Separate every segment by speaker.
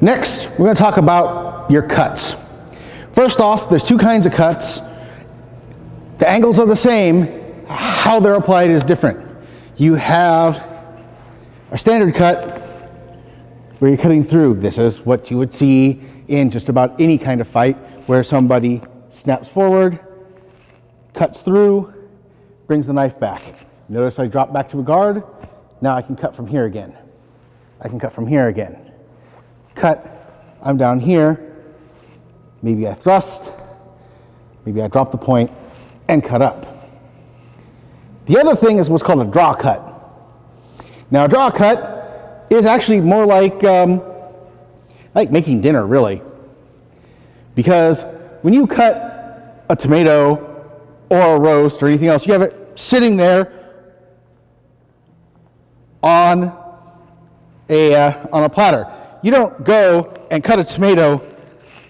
Speaker 1: Next, we're going to talk about your cuts. First off, there's two kinds of cuts. The angles are the same, how they're applied is different. You have a standard cut where you're cutting through. This is what you would see in just about any kind of fight where somebody snaps forward, cuts through, brings the knife back. Notice I drop back to a guard. Now I can cut from here again. I can cut from here again. Cut, I'm down here. Maybe I thrust, maybe I drop the point and cut up. The other thing is what's called a draw cut. Now a draw cut is actually more like making dinner, really. Because when you cut a tomato or a roast or anything else, you have it sitting there on a platter. You don't go and cut a tomato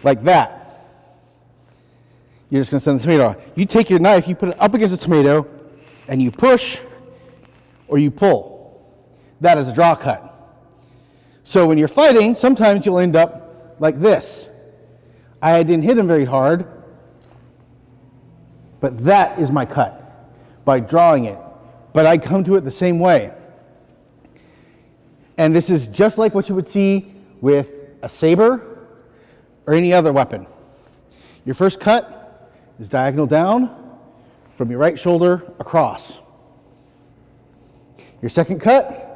Speaker 1: like that. You're just going to send the tomato off. You take your knife, you put it up against the tomato, and you push or you pull. That is a draw cut. So when you're fighting, sometimes you'll end up like this. I didn't hit him very hard, but that is my cut by drawing it. But I come to it the same way. And this is just like what you would see with a saber or any other weapon. Your first cut is diagonal down from your right shoulder across. Your second cut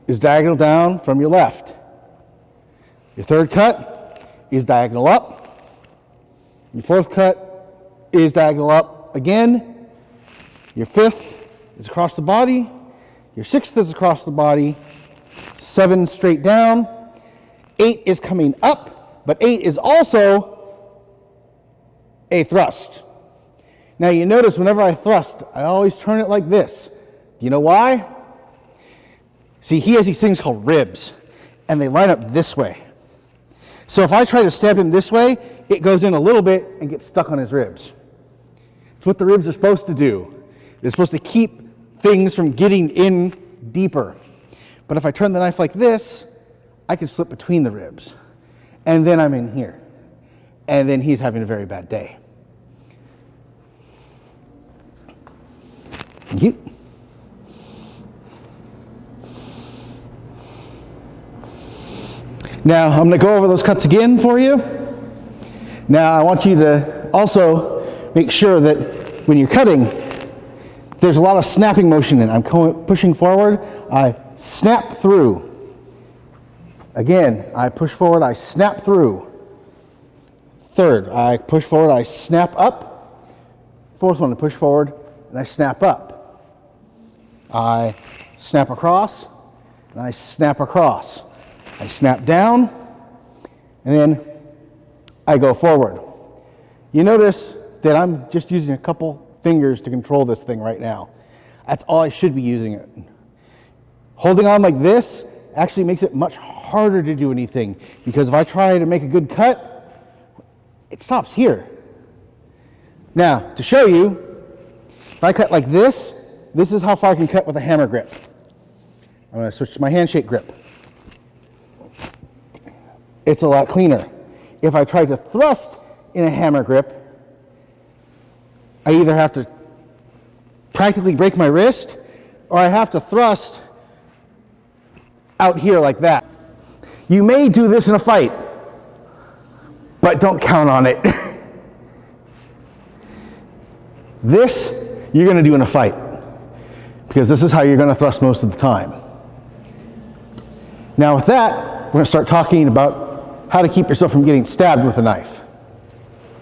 Speaker 1: is diagonal down from your left. Your third cut is diagonal up. Your fourth cut is diagonal up again. Your fifth is across the body. Your sixth is across the body. 7 straight down. 8 is coming up, but 8 is also a thrust. Now you notice whenever I thrust, I always turn it like this. Do you know why? See, he has these things called ribs, and they line up this way. So if I try to stab him this way, it goes in a little bit and gets stuck on his ribs. It's what the ribs are supposed to do. They're supposed to keep things from getting in deeper. But if I turn the knife like this, I can slip between the ribs. And then I'm in here. And then he's having a very bad day. Thank you. Now, I'm going to go over those cuts again for you. Now, I want you to also make sure that when you're cutting, there's a lot of snapping motion in it. I'm pushing forward, I snap through. Again, I push forward, I snap through. Third, I push forward, I snap up. Fourth one, I push forward, and I snap up. I snap across, and I snap across. I snap down, and then I go forward. You notice that I'm just using a couple fingers to control this thing right now. That's all I should be using it. Holding on like this actually makes it much harder to do anything, because if I try to make a good cut, it stops here. Now, to show you, if I cut like this is how far I can cut with a hammer grip. I'm going to switch to my handshake grip. It's a lot cleaner. If I try to thrust in a hammer grip, I either have to practically break my wrist, or I have to thrust out here like that. You may do this in a fight, but don't count on it. This, you're going to do in a fight, because this is how you're going to thrust most of the time. Now with that, we're going to start talking about how to keep yourself from getting stabbed with a knife.